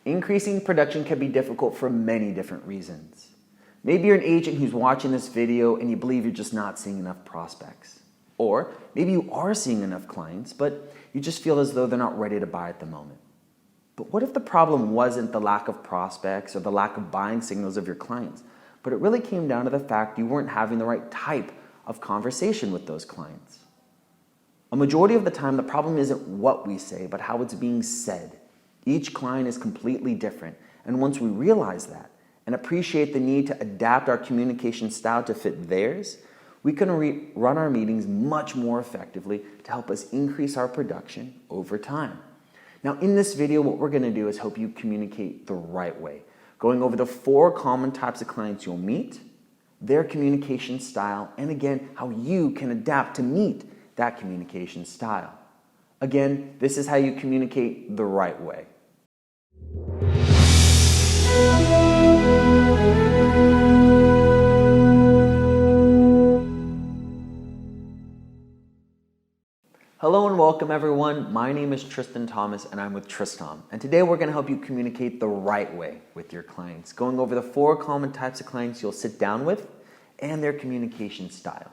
Increasing production can be difficult for many different reasons. Maybe you're an agent who's watching this video and you believe you're just not seeing enough prospects. Or maybe you are seeing enough clients, but you just feel as though they're not ready to buy at the moment. But what if the problem wasn't the lack of prospects or the lack of buying signals of your clients, but it really came down to the fact you weren't having the right type of conversation with those clients? A majority of the time, the problem isn't what we say, but how it's being said. Each client is completely different, and once we realize that and appreciate the need to adapt our communication style to fit theirs, we can run our meetings much more effectively to help us increase our production over time. Now, in this video, what we're going to do is help you communicate the right way, going over the 4 common types of clients you'll meet, their communication style, and again, how you can adapt to meet that communication style. Again, this is how you communicate the right way. Hello and welcome everyone. My name is Tristan Thomas and I'm with Tristom. And today we're going to help you communicate the right way with your clients, going over the 4 common types of clients you'll sit down with and their communication style.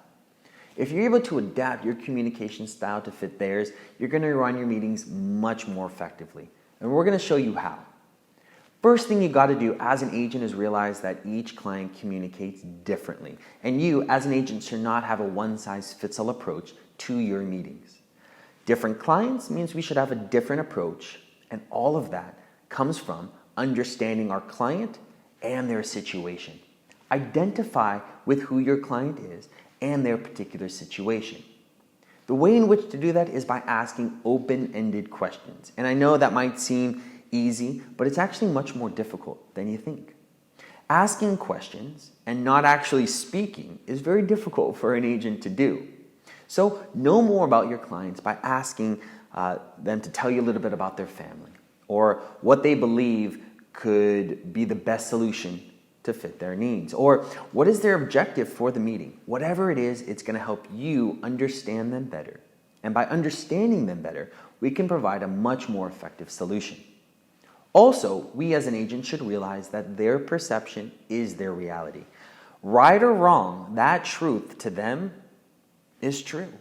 If you're able to adapt your communication style to fit theirs, you're going to run your meetings much more effectively. And we're going to show you how. First thing you got to do as an agent is realize that each client communicates differently. And you as an agent should not have a one-size-fits-all approach to your meetings. Different clients means we should have a different approach, and all of that comes from understanding our client and their situation. Identify with who your client is and their particular situation. The way in which to do that is by asking open-ended questions. And I know that might seem easy, but it's actually much more difficult than you think. Asking questions and not actually speaking is very difficult for an agent to do. So know more about your clients by asking them to tell you a little bit about their family or what they believe could be the best solution to fit their needs, or what is their objective for the meeting. Whatever it is, it's going to help you understand them better. And by understanding them better, we can provide a much more effective solution. Also, we as an agent should realize that their perception is their reality. Right or wrong, that truth to them is true.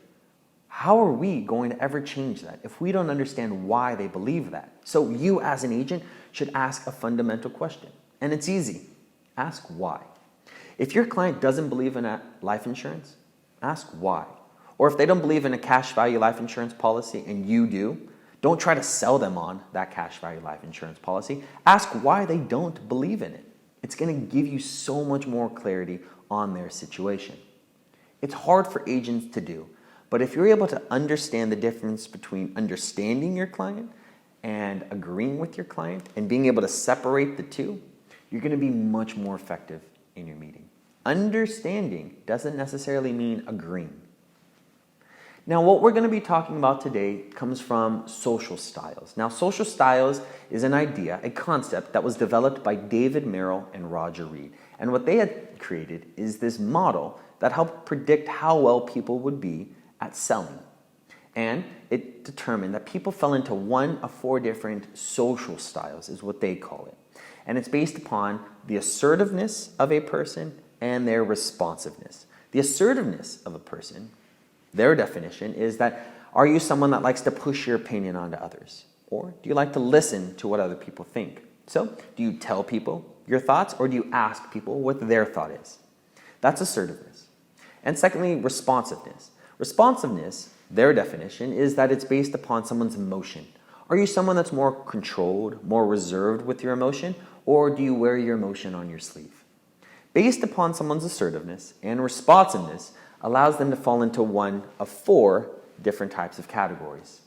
How are we going to ever change that if we don't understand why they believe that? So you as an agent should ask a fundamental question. And it's easy. Ask why. If your client doesn't believe in life insurance, ask why. Or if they don't believe in a cash value life insurance policy and you do, don't try to sell them on that cash value life insurance policy. Ask why they don't believe in it. It's going to give you so much more clarity on their situation. It's hard for agents to do, but if you're able to understand the difference between understanding your client and agreeing with your client and being able to separate the two, you're going to be much more effective in your meeting. Understanding doesn't necessarily mean agreeing. Now, what we're going to be talking about today comes from social styles. Now, social styles is an idea, a concept that was developed by David Merrill and Roger Reed. And what they had created is this model that helped predict how well people would be at selling. And it determined that people fell into one of 4 different social styles, is what they call it. And it's based upon the assertiveness of a person and their responsiveness. The assertiveness of a person, their definition is that, are you someone that likes to push your opinion onto others? Or do you like to listen to what other people think? So, do you tell people your thoughts or do you ask people what their thought is? That's assertiveness. And secondly, responsiveness. Responsiveness, their definition, is that it's based upon someone's emotion. Are you someone that's more controlled, more reserved with your emotion, or do you wear your emotion on your sleeve? Based upon someone's assertiveness and responsiveness allows them to fall into one of 4 different types of categories.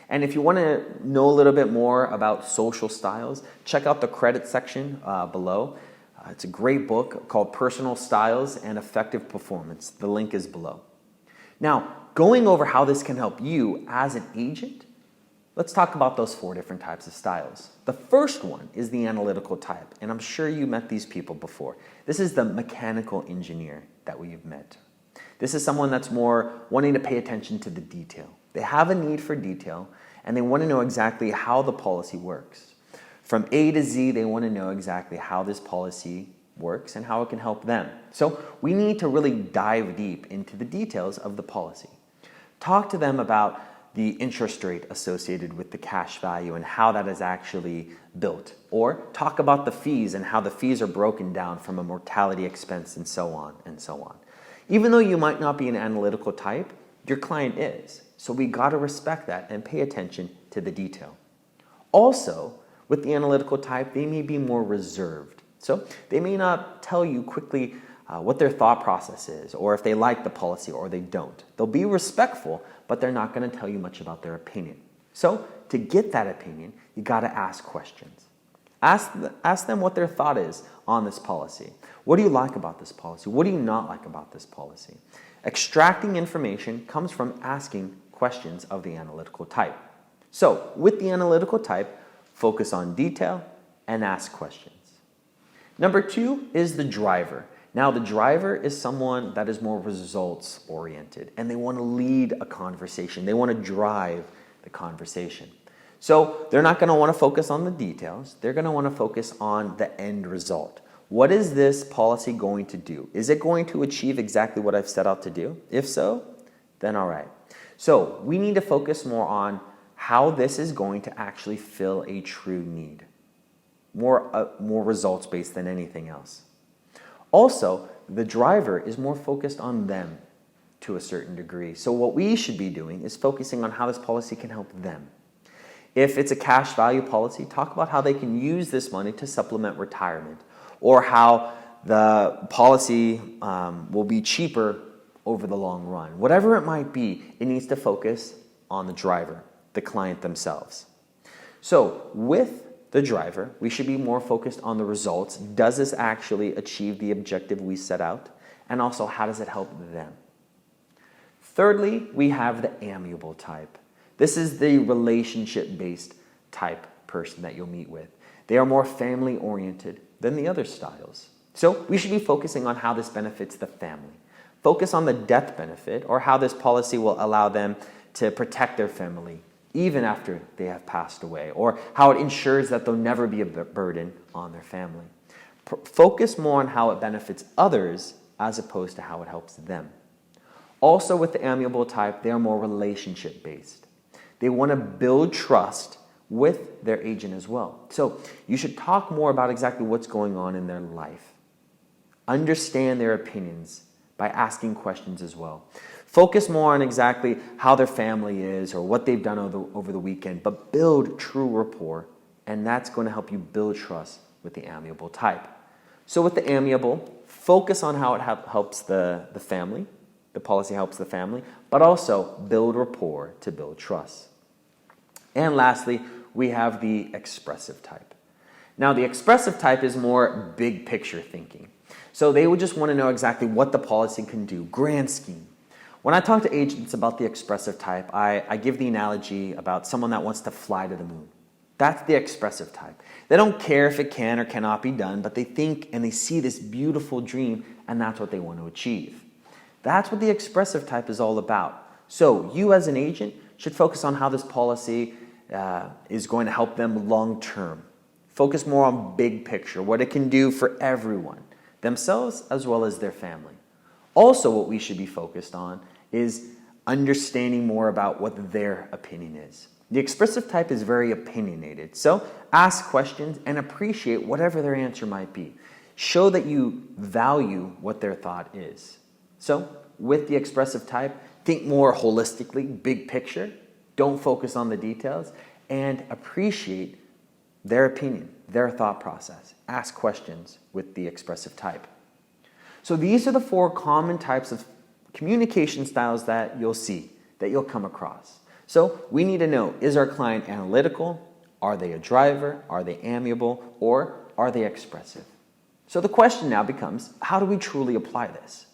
And if you want to know a little bit more about social styles, check out the credit section below. It's a great book called Personal Styles and Effective Performance. The link is below. Now, going over how this can help you as an agent, let's talk about those 4 different types of styles. The first one is the analytical type, and I'm sure you met these people before. This is the mechanical engineer that we've met. This is someone that's more wanting to pay attention to the detail. They have a need for detail, and they want to know exactly how the policy works. From A to Z, they want to know exactly how this policy works and how it can help them. So we need to really dive deep into the details of the policy. Talk to them about the interest rate associated with the cash value and how that is actually built. Or talk about the fees and how the fees are broken down from a mortality expense and so on and so on. Even though you might not be an analytical type, your client is. So we got to respect that and pay attention to the detail. Also, with the analytical type, they may be more reserved. So they may not tell you quickly what their thought process is, or if they like the policy or they don't. They'll be respectful, but they're not going to tell you much about their opinion. So to get that opinion, you got to ask questions. Ask them what their thought is on this policy. What do you like about this policy? What do you not like about this policy? Extracting information comes from asking questions of the analytical type. So with the analytical type, focus on detail and ask questions. Number 2 is the driver. Now, the driver is someone that is more results-oriented, and they want to lead a conversation. They want to drive the conversation. So they're not going to want to focus on the details. They're going to want to focus on the end result. What is this policy going to do? Is it going to achieve exactly what I've set out to do? If so, then all right. So we need to focus more on how this is going to actually fill a true need. More results-based than anything else. Also, the driver is more focused on them to a certain degree. So what we should be doing is focusing on how this policy can help them. If it's a cash value policy, talk about how they can use this money to supplement retirement, or how the policy will be cheaper over the long run. Whatever it might be, it needs to focus on the driver, the client themselves. So with the driver, we should be more focused on the results. Does this actually achieve the objective we set out? And also, how does it help them? Thirdly, we have the amiable type. This is the relationship-based type person that you'll meet with. They are more family-oriented than the other styles. So we should be focusing on how this benefits the family. Focus on the death benefit, or how this policy will allow them to protect their family even after they have passed away, or how it ensures that they'll never be a burden on their family. Focus more on how it benefits others as opposed to how it helps them. Also, with the amiable type, they are more relationship-based. They want to build trust with their agent as well. So you should talk more about exactly what's going on in their life. Understand their opinions by asking questions as well. Focus more on exactly how their family is or what they've done over the weekend, but build true rapport, and that's going to help you build trust with the amiable type. So with the amiable, focus on how it helps the family, the policy helps the family, but also build rapport to build trust. And lastly, we have the expressive type. Now, the expressive type is more big picture thinking. So they would just want to know exactly what the policy can do, grand scheme. When I talk to agents about the expressive type, I give the analogy about someone that wants to fly to the moon. That's the expressive type. They don't care if it can or cannot be done, but they think and they see this beautiful dream, and that's what they want to achieve. That's what the expressive type is all about. So you as an agent should focus on how this policy is going to help them long term. Focus more on big picture, what it can do for everyone, themselves as well as their family. Also, what we should be focused on is understanding more about what their opinion is. The expressive type is very opinionated, so ask questions and appreciate whatever their answer might be. Show that you value what their thought is. So, with the expressive type, think more holistically, big picture. Don't focus on the details, and appreciate their opinion, their thought process. Ask questions with the expressive type. So these are the 4 common types of communication styles that you'll see, that you'll come across. So we need to know, is our client analytical? Are they a driver? Are they amiable? Or are they expressive? So the question now becomes, how do we truly apply this?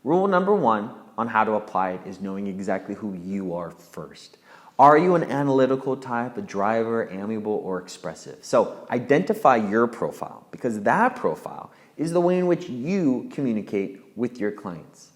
Rule number 1 on how to apply it is knowing exactly who you are first. Are you an analytical type, a driver, amiable, or expressive? So identify your profile, because that profile is the way in which you communicate with your clients.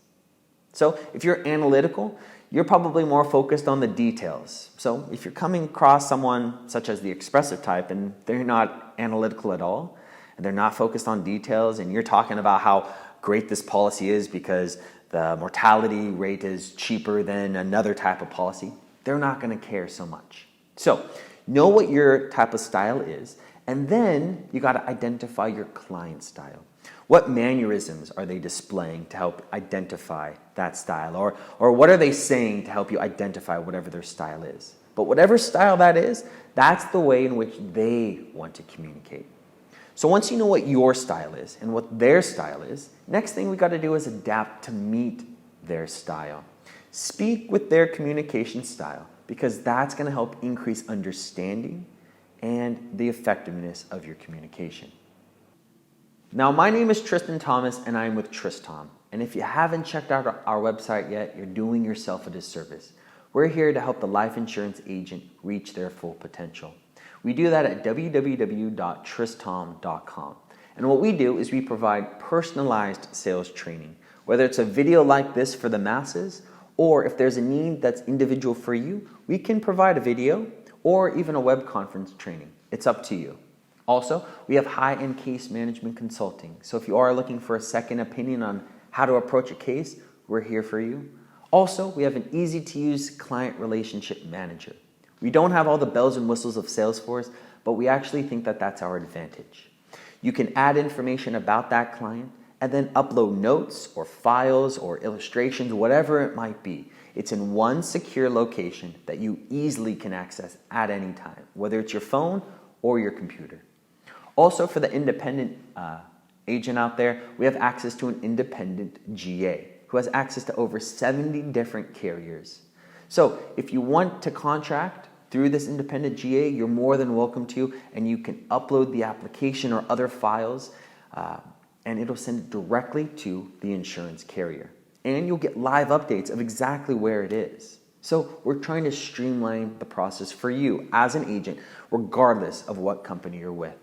So if you're analytical, you're probably more focused on the details. So if you're coming across someone such as the expressive type and they're not analytical at all, and they're not focused on details, and you're talking about how great this policy is because the mortality rate is cheaper than another type of policy, they're not going to care so much. So know what your type of style is, and then you got to identify your client style. What mannerisms are they displaying to help identify that style? Or what are they saying to help you identify whatever their style is? But whatever style that is, that's the way in which they want to communicate. So once you know what your style is and what their style is, next thing we got to do is adapt to meet their style. Speak with their communication style because that's going to help increase understanding and the effectiveness of your communication. Now, my name is Tristan Thomas and I'm with Tristom. And if you haven't checked out our website yet, you're doing yourself a disservice. We're here to help the life insurance agent reach their full potential. We do that at www.tristom.com. And what we do is we provide personalized sales training, whether it's a video like this for the masses, or if there's a need that's individual for you, we can provide a video or even a web conference training. It's up to you. Also, we have high-end case management consulting. So if you are looking for a second opinion on how to approach a case, we're here for you. Also, we have an easy-to-use client relationship manager. We don't have all the bells and whistles of Salesforce, but we actually think that that's our advantage. You can add information about that client and then upload notes or files or illustrations, whatever it might be. It's in one secure location that you easily can access at any time, whether it's your phone or your computer. Also, for the independent agent out there, we have access to an independent GA who has access to over 70 different carriers. So if you want to contract through this independent GA, you're more than welcome to, and you can upload the application or other files, and it'll send it directly to the insurance carrier. And you'll get live updates of exactly where it is. So we're trying to streamline the process for you as an agent, regardless of what company you're with.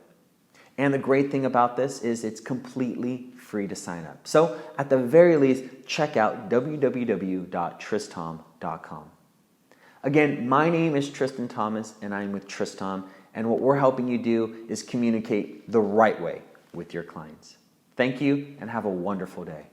And the great thing about this is it's completely free to sign up. So at the very least, check out www.tristom.com. Again, my name is Tristan Thomas and I'm with Tristom. And what we're helping you do is communicate the right way with your clients. Thank you and have a wonderful day.